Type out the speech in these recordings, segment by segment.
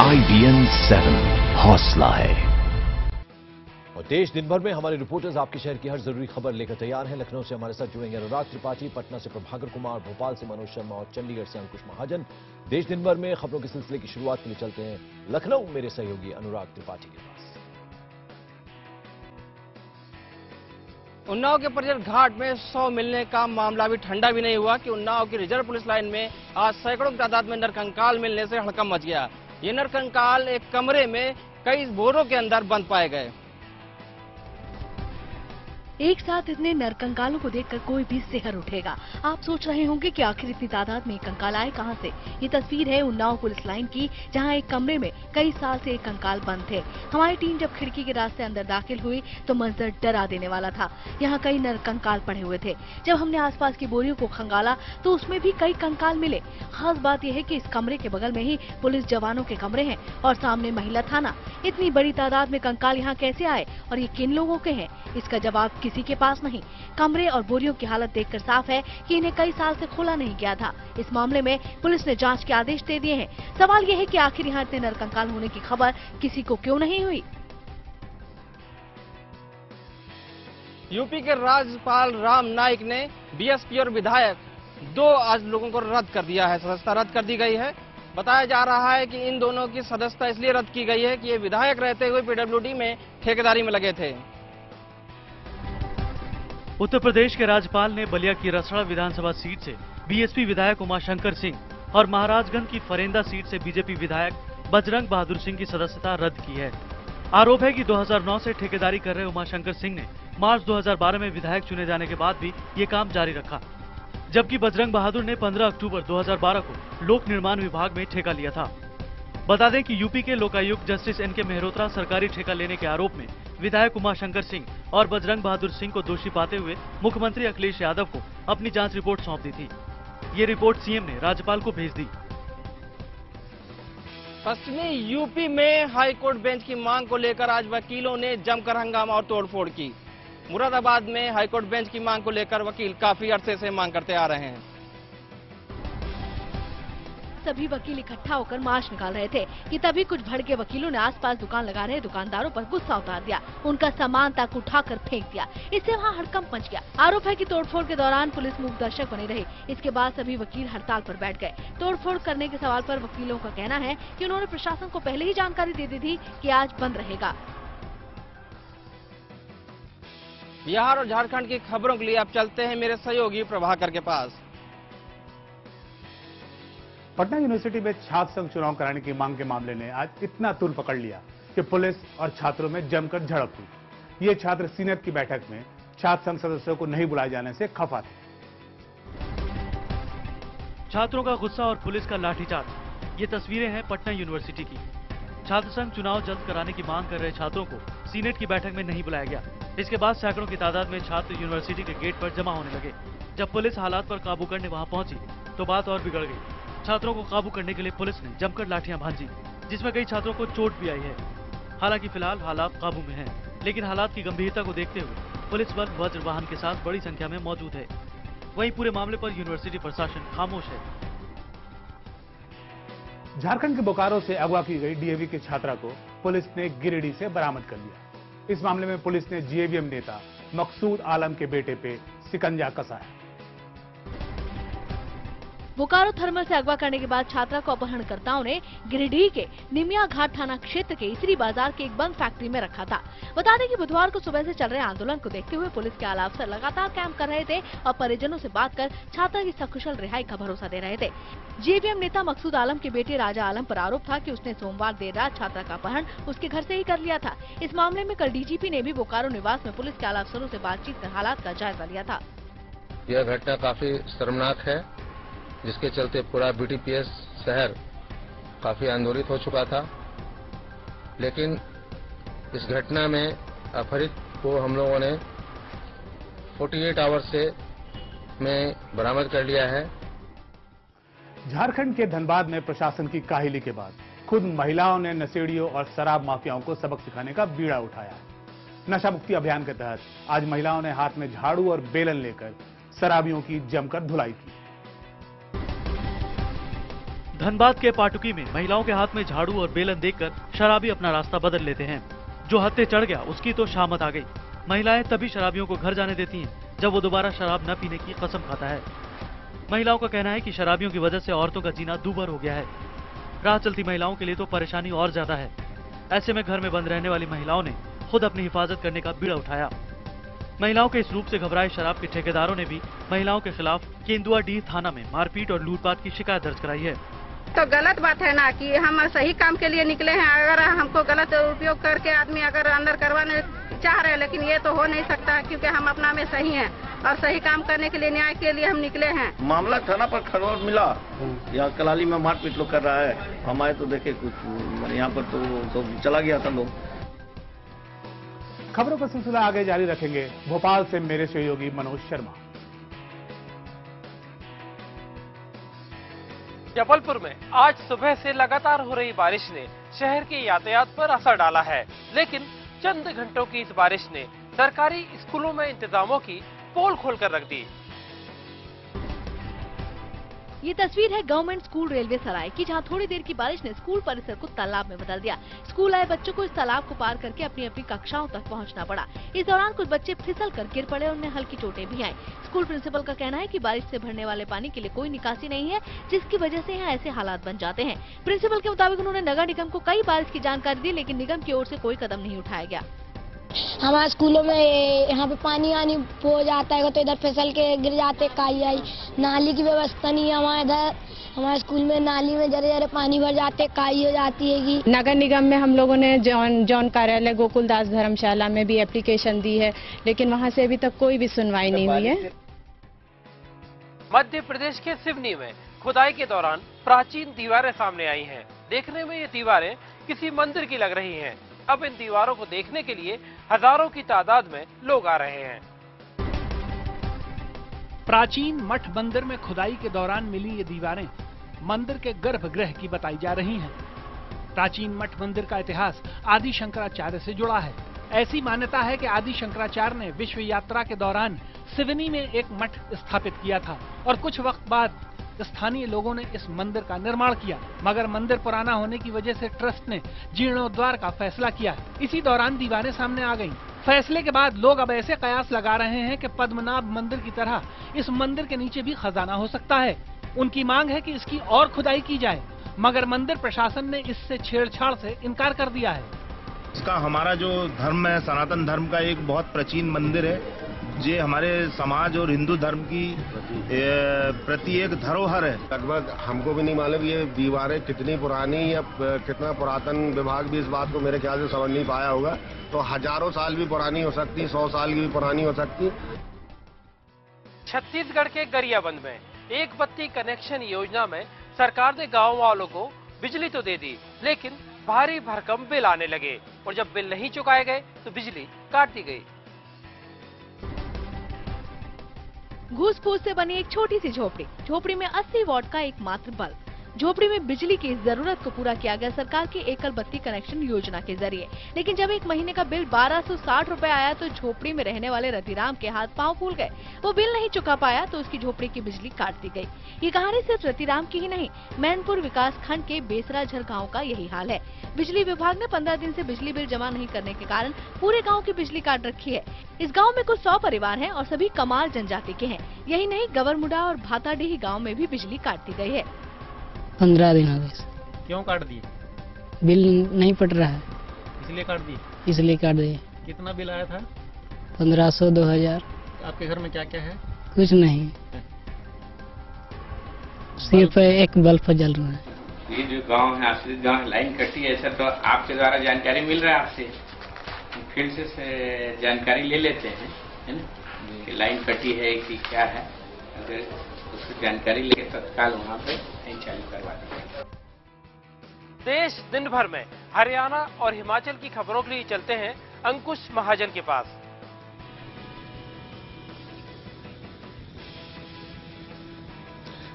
IBN 7 हौसला है। और देश दिन भर में हमारे रिपोर्टर्स आपके शहर की हर जरूरी खबर लेकर तैयार हैं। लखनऊ से हमारे साथ जुड़ेंगे अनुराग त्रिपाठी, पटना से प्रभाकर कुमार, भोपाल से मनोज शर्मा और चंडीगढ़ से अंकुश महाजन। देश दिन भर में खबरों के सिलसिले की शुरुआत के लिए चलते हैं लखनऊ मेरे सहयोगी अनुराग त्रिपाठी के पास। उन्नाव के परिजन घाट में 100 मिलने का मामला भी ठंडा भी नहीं हुआ कि उन्नाव की रिजर्व पुलिस लाइन में आज सैकड़ों की तादाद में नरकंकाल मिलने से हड़कंप मच गया। ये नरकंकाल एक कमरे में कई बोरों के अंदर बंद पाए गए। एक साथ इतने नरकंकालों को देखकर कोई भी सिहर उठेगा। आप सोच रहे होंगे कि आखिर इतनी तादाद में कंकाल आए कहां से। ये तस्वीर है उन्नाव पुलिस लाइन की, जहां एक कमरे में कई साल से एक कंकाल बंद थे। हमारी टीम जब खिड़की के रास्ते अंदर दाखिल हुई तो मंजर डरा देने वाला था। यहाँ कई नरकंकाल पड़े हुए थे। जब हमने आसपास की बोरियों को खंगाला तो उसमें भी कई कंकाल मिले। खास बात यह है कि इस कमरे के बगल में ही पुलिस जवानों के कमरे हैं और सामने महिला थाना। इतनी बड़ी तादाद में कंकाल यहाँ कैसे आए और ये किन लोगों के हैं, इसका जवाब किसी के पास नहीं। कमरे और बोरियों की हालत देखकर साफ है कि इन्हें कई साल से खोला नहीं गया था। इस मामले में पुलिस ने जांच के आदेश दे दिए हैं। सवाल यह है कि आखिर यहाँ इतने नरकंकाल होने की खबर किसी को क्यों नहीं हुई। यूपी के राज्यपाल राम नाईक ने बीएसपी और विधायक दो आज लोगों को रद्द कर दिया है। सदस्यता रद्द कर दी गई है। बताया जा रहा है कि इन दोनों की सदस्यता इसलिए रद्द की गई है कि ये विधायक रहते हुए पीडब्ल्यूडी में ठेकेदारी में लगे थे। उत्तर प्रदेश के राज्यपाल ने बलिया की रसड़ा विधानसभा सीट से बीएसपी विधायक उमाशंकर सिंह और महाराजगंज की फरेंदा सीट से बीजेपी विधायक बजरंग बहादुर सिंह की सदस्यता रद्द की है। आरोप है कि 2009 से ठेकेदारी कर रहे उमाशंकर सिंह ने मार्च 2012 में विधायक चुने जाने के बाद भी ये काम जारी रखा, जबकि बजरंग बहादुर ने 15 अक्टूबर 2012 को लोक निर्माण विभाग में ठेका लिया था। बता दें कि यूपी के लोकायुक्त जस्टिस एनके मेहरोत्रा सरकारी ठेका लेने के आरोप में विधायक उमाशंकर सिंह और बजरंग बहादुर सिंह को दोषी पाते हुए मुख्यमंत्री अखिलेश यादव को अपनी जांच रिपोर्ट सौंप दी थी। ये रिपोर्ट सीएम ने राज्यपाल को भेज दी। पश्चिमी यूपी में हाईकोर्ट बेंच की मांग को लेकर आज वकीलों ने जमकर हंगामा और तोड़फोड़ की। मुरादाबाद में हाईकोर्ट बेंच की मांग को लेकर वकील काफी अरसे से मांग करते आ रहे हैं। सभी वकील इकट्ठा होकर मार्च निकाल रहे थे कि तभी कुछ भड़के वकीलों ने आसपास दुकान लगा रहे दुकानदारों पर गुस्सा उतार दिया। उनका सामान तक उठाकर फेंक दिया। इससे वहां हड़कंप मच गया। आरोप है कि तोड़फोड़ के दौरान पुलिस मूक दर्शक बनी रही। इसके बाद सभी वकील हड़ताल पर बैठ गए। तोड़फोड़ करने के सवाल पर वकीलों का कहना है कि उन्होंने प्रशासन को पहले ही जानकारी दे दी थी कि आज बंद रहेगा। बिहार और झारखंड की खबरों के लिए अब चलते हैं मेरे सहयोगी प्रभाकर के पास। पटना यूनिवर्सिटी में छात्र संघ चुनाव कराने की मांग के मामले ने आज इतना तूल पकड़ लिया कि पुलिस और छात्रों में जमकर झड़प हुई। ये छात्र सीनेट की बैठक में छात्र संघ सदस्यों को नहीं बुलाए जाने से खफा थे। छात्रों का गुस्सा और पुलिस का लाठीचार्ज। ये तस्वीरें हैं पटना यूनिवर्सिटी की। छात्र संघ चुनाव जल्द कराने की मांग कर रहे छात्रों को सीनेट की बैठक में नहीं बुलाया गया। इसके बाद सैकड़ों की तादाद में छात्र यूनिवर्सिटी के गेट पर जमा होने लगे। जब पुलिस हालात पर काबू करने वहां पहुंची तो बात और बिगड़ गई। छात्रों को काबू करने के लिए पुलिस ने जमकर लाठियां भांजी, जिसमें कई छात्रों को चोट भी आई है। हालांकि फिलहाल हालात काबू में हैं, लेकिन हालात की गंभीरता को देखते हुए पुलिस बल वज्र वाहन के साथ बड़ी संख्या में मौजूद है। वहीं पूरे मामले पर यूनिवर्सिटी प्रशासन खामोश है। झारखंड के बोकारो से अगवा की गई डीएवी की छात्रा को पुलिस ने गिरिडीह से बरामद कर लिया। इस मामले में पुलिस ने जीएवीएम नेता मकसूद आलम के बेटे पे शिकंजा कसा है। बोकारो थर्मल से अगवा करने के बाद छात्रा को अपहरणकर्ताओं ने गिरिडीह के निमिया घाट थाना क्षेत्र के इसरी बाजार के एक बंद फैक्ट्री में रखा था। बता दें कि बुधवार को सुबह से चल रहे आंदोलन को देखते हुए पुलिस के आला अफसर लगातार कैंप कर रहे थे और परिजनों से बात कर छात्रा की सकुशल रिहाई का भरोसा दे रहे थे। जीवीएम नेता मकसूद आलम के बेटे राजा आलम पर आरोप था कि उसने सोमवार देर रात छात्रा का अपहरण उसके घर से ही कर लिया था। इस मामले में कल डीजीपी ने भी बोकारो निवास में पुलिस के आला अफसरों से बातचीत कर हालात का जायजा लिया था। यह घटना काफी शर्मनाक है, जिसके चलते पूरा बीटीपीएस शहर काफी आंदोलित हो चुका था। लेकिन इस घटना में अपहरित को हम लोगों ने 48 आवर्स से में बरामद कर लिया है। झारखंड के धनबाद में प्रशासन की काहिली के बाद खुद महिलाओं ने नशेड़ियों और शराब माफियाओं को सबक सिखाने का बीड़ा उठाया है। नशा मुक्ति अभियान के तहत आज महिलाओं ने हाथ में झाड़ू और बेलन लेकर शराबियों की जमकर धुलाई की। धनबाद के पाटुकी में महिलाओं के हाथ में झाड़ू और बेलन देखकर शराबी अपना रास्ता बदल लेते हैं। जो हत्थे चढ़ गया उसकी तो शामत आ गई। महिलाएं तभी शराबियों को घर जाने देती हैं जब वो दोबारा शराब न पीने की कसम खाता है। महिलाओं का कहना है कि शराबियों की वजह से औरतों का जीना दूभर हो गया है। राह चलती महिलाओं के लिए तो परेशानी और ज्यादा है। ऐसे में घर में बंद रहने वाली महिलाओं ने खुद अपनी हिफाजत करने का बीड़ा उठाया। महिलाओं के इस रूप से घबराए शराब के ठेकेदारों ने भी महिलाओं के खिलाफ केंदुआडीह थाना में मारपीट और लूटपाट की शिकायत दर्ज कराई है। तो गलत बात है ना कि हम सही काम के लिए निकले हैं, अगर हमको गलत उपयोग करके आदमी अगर अंदर करवाने चाह रहे हैं, लेकिन ये तो हो नहीं सकता क्योंकि हम अपना में सही हैं और सही काम करने के लिए, न्याय के लिए हम निकले हैं। मामला थाना पर खबर मिला, यहाँ कलाली में मारपीट लोग कर रहा है। हम आए तो देखे कुछ यहाँ पर तो चला गया था लोग। खबरों का सिलसिला आगे जारी रखेंगे। भोपाल से मेरे सहयोगी मनोज शर्मा। जबलपुर में आज सुबह से लगातार हो रही बारिश ने शहर के यातायात पर असर डाला है, लेकिन चंद घंटों की इस बारिश ने सरकारी स्कूलों में इंतजामों की पोल खोलकर रख दी। ये तस्वीर है गवर्नमेंट स्कूल रेलवे सराय की, जहां थोड़ी देर की बारिश ने स्कूल परिसर को तालाब में बदल दिया। स्कूल आए बच्चों को इस तालाब को पार करके अपनी अपनी कक्षाओं तक पहुंचना पड़ा। इस दौरान कुछ बच्चे फिसल कर गिर पड़े और उन्हें हल्की चोटें भी आईं। स्कूल प्रिंसिपल का कहना है कि बारिश से भरने वाले पानी के लिए कोई निकासी नहीं है, जिसकी वजह से यहाँ ऐसे हालात बन जाते हैं। प्रिंसिपल के मुताबिक उन्होंने नगर निगम को कई बार इसकी जानकारी दी, लेकिन निगम की ओर से कोई कदम नहीं उठाया गया। हमारे स्कूलों में यहाँ पे पानी आनी हो जाता है तो इधर फिसल के गिर जाते काई आई। नाली की व्यवस्था नहीं है हमारे इधर। हमारे स्कूल में नाली में जरे जरे पानी भर जाते काई हो जाती है। नगर निगम में हम लोगों ने जॉन कार्यालय गोकुलदास धर्मशाला में भी एप्लीकेशन दी है, लेकिन वहाँ से अभी तक कोई भी सुनवाई नहीं हुई है। मध्य प्रदेश के सिवनी में खुदाई के दौरान प्राचीन दीवारें सामने आई हैं। देखने में ये दीवारें किसी मंदिर की लग रही हैं। अब इन दीवारों को देखने के लिए हजारों की तादाद में लोग आ रहे हैं। प्राचीन मठ मंदिर में खुदाई के दौरान मिली ये दीवारें मंदिर के गर्भगृह की बताई जा रही हैं। प्राचीन मठ मंदिर का इतिहास आदि शंकराचार्य से जुड़ा है। ऐसी मान्यता है कि आदि शंकराचार्य ने विश्व यात्रा के दौरान सिवनी में एक मठ स्थापित किया था और कुछ वक्त बाद स्थानीय लोगों ने इस मंदिर का निर्माण किया, मगर मंदिर पुराना होने की वजह से ट्रस्ट ने जीर्णोद्धार का फैसला किया। इसी दौरान दीवारें सामने आ गईं। फैसले के बाद लोग अब ऐसे कयास लगा रहे हैं कि पद्मनाभ मंदिर की तरह इस मंदिर के नीचे भी खजाना हो सकता है। उनकी मांग है कि इसकी और खुदाई की जाए, मगर मंदिर प्रशासन ने इससे छेड़छाड़ से इनकार कर दिया है। इसका हमारा जो धर्म है, सनातन धर्म का एक बहुत प्राचीन मंदिर है, ये हमारे समाज और हिंदू धर्म की प्रति एक धरोहर है। लगभग हमको भी नहीं मालूम ये दीवारें कितनी पुरानी या कितना पुरातन विभाग भी इस बात को मेरे ख्याल से समझ नहीं पाया होगा। तो हजारों साल भी पुरानी हो सकती, 100 साल की भी पुरानी हो सकती। छत्तीसगढ़ के गरियाबंद में एक बत्ती कनेक्शन योजना में सरकार ने गाँव वालों को बिजली तो दे दी, लेकिन भारी भरकम बिल आने लगे और जब बिल नहीं चुकाए गए तो बिजली काट दी गई। घूस फूस से बनी एक छोटी सी झोपड़ी में 80 वॉट का एकमात्र बल्ब। झोपड़ी में बिजली की जरूरत को पूरा किया गया सरकार की एकल बत्ती कनेक्शन योजना के जरिए, लेकिन जब एक महीने का बिल 1260 रुपए आया तो झोपड़ी में रहने वाले रतिराम के हाथ पांव फूल गए। वो बिल नहीं चुका पाया तो उसकी झोपड़ी की बिजली काट दी गई। ये कहानी सिर्फ रतिराम की ही नहीं, मैनपुर विकास खंड के बेसराझर गाँव का यही हाल है। बिजली विभाग ने 15 दिन से बिजली बिल जमा नहीं करने के कारण पूरे गाँव की बिजली काट रखी है। इस गाँव में कुछ 100 परिवार हैं और सभी कमार जनजाति के हैं। यही नहीं, गवरमुडा और भाताडीह गाँव में भी बिजली काट दी गई है। 15 दिन हो गए। क्यों काट दिए? बिल नहीं पट रहा है, इसलिए काट दिए। इसलिए काट दिए। कितना बिल आया था? 1500 2000। आपके घर में क्या क्या है? कुछ नहीं, सिर्फ एक बल्ब जल रहा है। ये जो गांव है, आश्रित गांव है, लाइन कटी है सर, तो आपके द्वारा जानकारी मिल रहा है आपसे, फिर से जानकारी ले लेते हैं, है ना, कि लाइन कटी है कि क्या है। अगर उसकी जानकारी लेके तत्काल वहाँ पे चालू करवा देंगे। देश दिन भर में हरियाणा और हिमाचल की खबरों के लिए चलते हैं अंकुश महाजन के पास।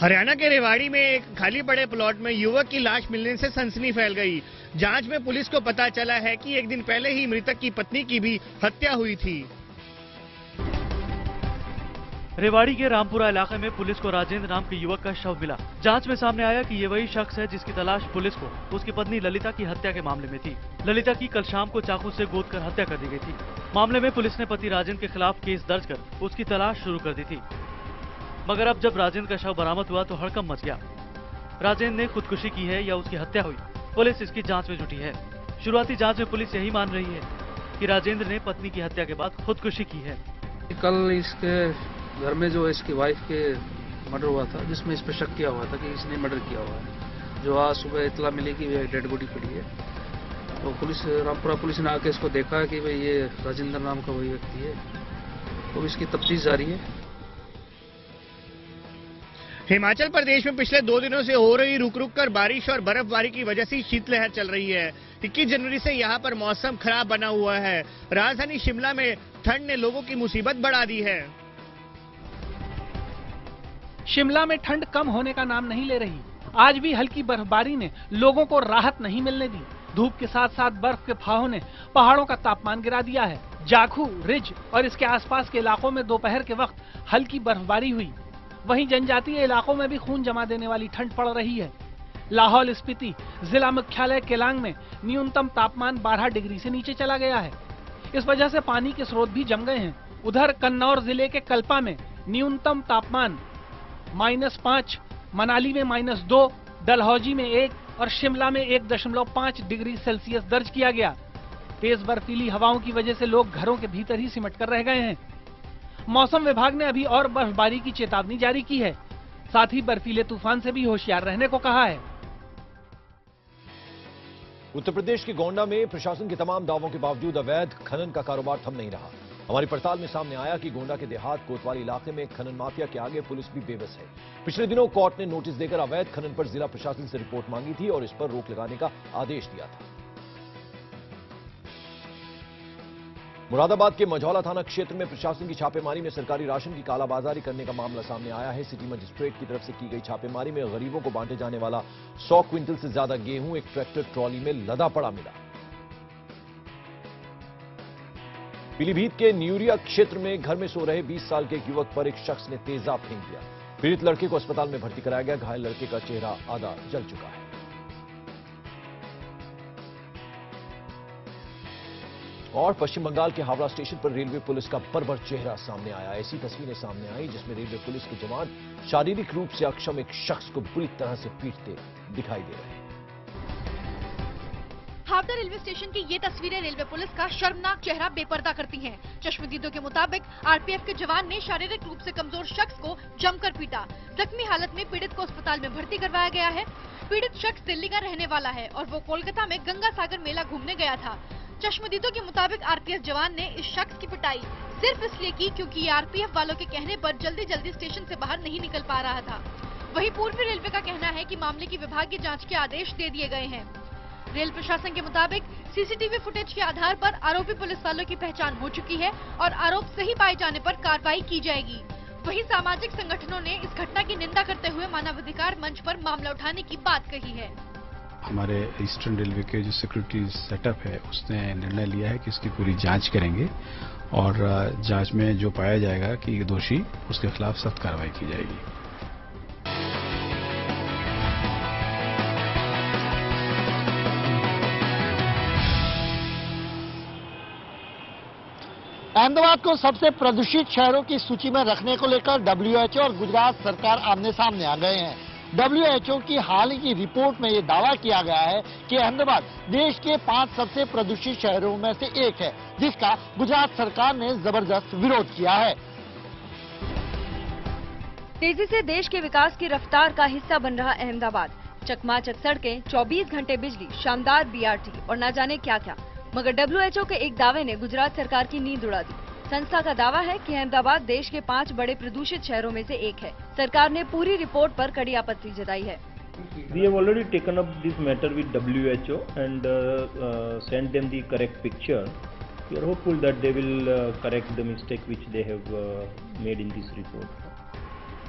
हरियाणा के रेवाड़ी में एक खाली पड़े प्लॉट में युवक की लाश मिलने से सनसनी फैल गई। जांच में पुलिस को पता चला है कि एक दिन पहले ही मृतक की पत्नी की भी हत्या हुई थी। रेवाड़ी के रामपुरा इलाके में पुलिस को राजेंद्र नाम के युवक का शव मिला। जांच में सामने आया कि ये वही शख्स है जिसकी तलाश पुलिस को उसकी पत्नी ललिता की हत्या के मामले में थी। ललिता की कल शाम को चाकू से गोद कर हत्या कर दी गई थी। मामले में पुलिस ने पति राजेंद्र के खिलाफ केस दर्ज कर उसकी तलाश शुरू कर दी थी, मगर अब जब राजेंद्र का शव बरामद हुआ तो हड़कंप मच गया। राजेंद्र ने खुदकुशी की है या उसकी हत्या हुई, पुलिस इसकी जाँच में जुटी है। शुरुआती जाँच में पुलिस यही मान रही है कि राजेंद्र ने पत्नी की हत्या के बाद खुदकुशी की है। कल इसके घर में जो इसकी वाइफ के मर्डर हुआ था, जिसमें इस पर शक किया हुआ था कि इसने मर्डर किया हुआ है, जो आज सुबह इतला मिली कि ये डेड बॉडी पड़ी है। तो पुलिस रामपुरा पुलिस ने आके इसको देखा कि भाई ये राजेंद्र नाम का वही व्यक्ति है, तो इसकी तफ्तीश जारी है। हिमाचल प्रदेश में पिछले 2 दिनों से हो रही रुक रुक कर बारिश और बर्फबारी की वजह से शीतलहर चल रही है। 21 जनवरी से यहां पर मौसम खराब बना हुआ है। राजधानी शिमला में ठंड ने लोगों की मुसीबत बढ़ा दी है। शिमला में ठंड कम होने का नाम नहीं ले रही। आज भी हल्की बर्फबारी ने लोगों को राहत नहीं मिलने दी। धूप के साथ साथ बर्फ के फाहों ने पहाड़ों का तापमान गिरा दिया है। जाखू, रिज और इसके आसपास के इलाकों में दोपहर के वक्त हल्की बर्फबारी हुई। वहीं जनजातीय इलाकों में भी खून जमा देने वाली ठंड पड़ रही है। लाहौल स्पीति जिला मुख्यालय केलांग में न्यूनतम तापमान 12 डिग्री से नीचे चला गया है। इस वजह से पानी के स्रोत भी जम गए हैं। उधर कन्नौर जिले के कल्पा में न्यूनतम तापमान -5, मनाली में -2, डलहौजी में 1 और शिमला में 1.5 डिग्री सेल्सियस दर्ज किया गया। तेज बर्फीली हवाओं की वजह से लोग घरों के भीतर ही सिमट कर रह गए हैं। मौसम विभाग ने अभी और बर्फबारी की चेतावनी जारी की है। साथ ही बर्फीले तूफान से भी होशियार रहने को कहा है। उत्तर प्रदेश के गोंडा में प्रशासन के तमाम दावों के बावजूद अवैध खनन का कारोबार थम नहीं रहा। हमारी पड़ताल में सामने आया कि गोंडा के देहात कोतवाली इलाके में खनन माफिया के आगे पुलिस भी बेबस है। पिछले दिनों कोर्ट ने नोटिस देकर अवैध खनन पर जिला प्रशासन से रिपोर्ट मांगी थी और इस पर रोक लगाने का आदेश दिया था। मुरादाबाद के मझौला थाना क्षेत्र में प्रशासन की छापेमारी में सरकारी राशन की कालाबाजारी करने का मामला सामने आया है। सिटी मजिस्ट्रेट की तरफ से की गई छापेमारी में गरीबों को बांटे जाने वाला 100 क्विंटल से ज्यादा गेहूं एक ट्रैक्टर ट्रॉली में लदा पड़ा मिला। पीलीभीत के न्यूरिया क्षेत्र में घर में सो रहे 20 साल के एक युवक पर एक शख्स ने तेजाब फेंक दिया। पीड़ित लड़के को अस्पताल में भर्ती कराया गया। घायल लड़के का चेहरा आधा जल चुका है। और पश्चिम बंगाल के हावड़ा स्टेशन पर रेलवे पुलिस का बर्बर चेहरा सामने आया। ऐसी तस्वीरें सामने आई जिसमें रेलवे पुलिस के जवान शारीरिक रूप से अक्षम एक शख्स को बुरी तरह से पीटते दिखाई दे रहे हैं। हावड़ा रेलवे स्टेशन की ये तस्वीरें रेलवे पुलिस का शर्मनाक चेहरा बेपर्दा करती हैं। चश्मदीदों के मुताबिक आरपीएफ के जवान ने शारीरिक रूप से कमजोर शख्स को जमकर पीटा। जख्मी हालत में पीड़ित को अस्पताल में भर्ती करवाया गया है। पीड़ित शख्स दिल्ली का रहने वाला है और वो कोलकाता में गंगा सागर मेला घूमने गया था। चश्मदीदों के मुताबिक आरपीएफ जवान ने इस शख्स की पिटाई सिर्फ इसलिए की क्योंकि आरपीएफ वालों के कहने पर जल्दी जल्दी स्टेशन से बाहर नहीं निकल पा रहा था। वहीं पूर्वी रेलवे का कहना है कि मामले की विभागीय जांच के आदेश दे दिए गए हैं। रेल प्रशासन के मुताबिक सीसीटीवी फुटेज के आधार पर आरोपी पुलिस वालों की पहचान हो चुकी है और आरोप सही पाए जाने पर कार्रवाई की जाएगी। वहीं सामाजिक संगठनों ने इस घटना की निंदा करते हुए मानवाधिकार मंच पर मामला उठाने की बात कही है। हमारे ईस्टर्न रेलवे के जो सिक्योरिटी सेटअप है उसने निर्णय लिया है कि इसकी पूरी जांच करेंगे और जांच में जो पाया जाएगा कि दोषी उसके खिलाफ सख्त कार्रवाई की जाएगी। अहमदाबाद को सबसे प्रदूषित शहरों की सूची में रखने को लेकर WHO और गुजरात सरकार आमने सामने आ गए हैं। WHO की हाल ही की रिपोर्ट में ये दावा किया गया है कि अहमदाबाद देश के 5 सबसे प्रदूषित शहरों में से एक है, जिसका गुजरात सरकार ने जबरदस्त विरोध किया है। तेजी से देश के विकास की रफ्तार का हिस्सा बन रहा अहमदाबाद, चकमाचक सड़कें, 24 घंटे बिजली, शानदार BRT और न जाने क्या क्या, मगर WHO के एक दावे ने गुजरात सरकार की नींद उड़ा दी। संस्था का दावा है कि अहमदाबाद देश के 5 बड़े प्रदूषित शहरों में से एक है। सरकार ने पूरी रिपोर्ट पर कड़ी आपत्ति जताई है। We have already taken up this matter with WHO and sent them the correct picture. We are hopeful that they will correct the mistake which they have made in this report.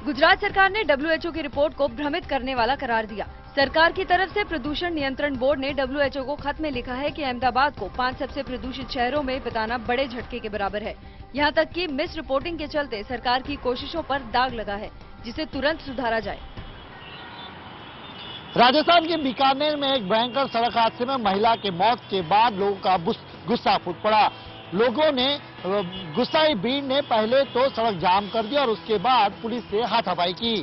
Gujarat सरकार ने WHO की report को भ्रमित करने वाला करार दिया। सरकार की तरफ से प्रदूषण नियंत्रण बोर्ड ने WHO को खत में लिखा है कि अहमदाबाद को 5 सबसे प्रदूषित शहरों में बताना बड़े झटके के बराबर है। यहाँ तक कि मिस रिपोर्टिंग के चलते सरकार की कोशिशों पर दाग लगा है, जिसे तुरंत सुधारा जाए। राजस्थान के बीकानेर में एक भयंकर सड़क हादसे में महिला के मौत के बाद लोगों का गुस्सा फूट पड़ा। लोगों ने गुस्साई भीड़ ने पहले तो सड़क जाम कर दी और उसके बाद पुलिस से हाथापाई की।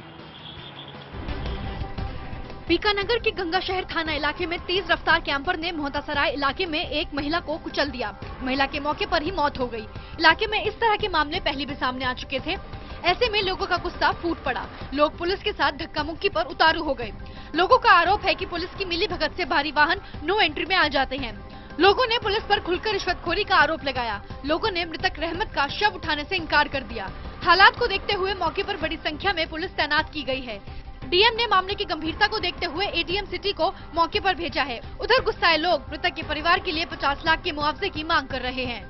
बीकानेर के गंगा शहर थाना इलाके में तेज रफ्तार कैंपर ने मोहतासराय इलाके में एक महिला को कुचल दिया। महिला के मौके पर ही मौत हो गई। इलाके में इस तरह के मामले पहले भी सामने आ चुके थे। ऐसे में लोगों का गुस्सा फूट पड़ा। लोग पुलिस के साथ धक्का मुक्की पर उतारू हो गए। लोगों का आरोप है कि पुलिस की मिलीभगत से भारी वाहन नो एंट्री में आ जाते हैं। लोगों ने पुलिस पर खुलकर रिश्वतखोरी का आरोप लगाया। लोगों ने मृतक रहमत का शव उठाने से इनकार कर दिया। हालात को देखते हुए मौके पर बड़ी संख्या में पुलिस तैनात की गई है। डीएम ने मामले की गंभीरता को देखते हुए एटीएम सिटी को मौके पर भेजा है। उधर गुस्साए लोग मृतक के परिवार के लिए 50 लाख के मुआवजे की मांग कर रहे हैं।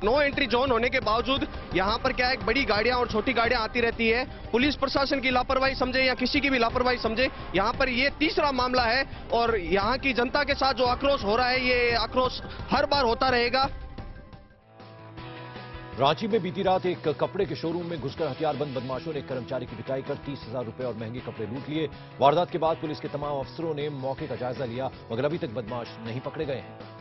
नो एंट्री जोन होने के बावजूद यहाँ पर क्या है, बड़ी गाड़ियां और छोटी गाड़ियां आती रहती है। पुलिस प्रशासन की लापरवाही समझे या किसी की भी लापरवाही समझे, यहाँ पर ये तीसरा मामला है और यहाँ की जनता के साथ जो आक्रोश हो रहा है, ये आक्रोश हर बार होता रहेगा। रांची में बीती रात एक कपड़े के शोरूम में घुसकर हथियारबंद बदमाशों ने एक कर्मचारी की पिटाई कर 30,000 रुपए और महंगे कपड़े लूट लिए। वारदात के बाद पुलिस के तमाम अफसरों ने मौके का जायजा लिया, मगर अभी तक बदमाश नहीं पकड़े गए हैं।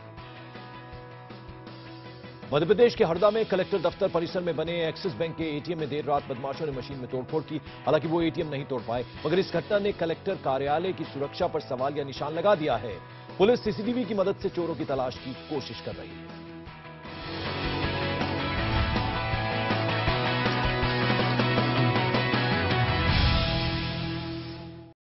मध्य प्रदेश के हरदा में कलेक्टर दफ्तर परिसर में बने एक्सिस बैंक के एटीएम में देर रात बदमाशों ने मशीन में तोड़फोड़ की। हालांकि वो एटीएम नहीं तोड़ पाए, मगर इस घटना ने कलेक्टर कार्यालय की सुरक्षा पर सवालिया निशान लगा दिया है। पुलिस सीसीटीवी की मदद से चोरों की तलाश की कोशिश कर रही है।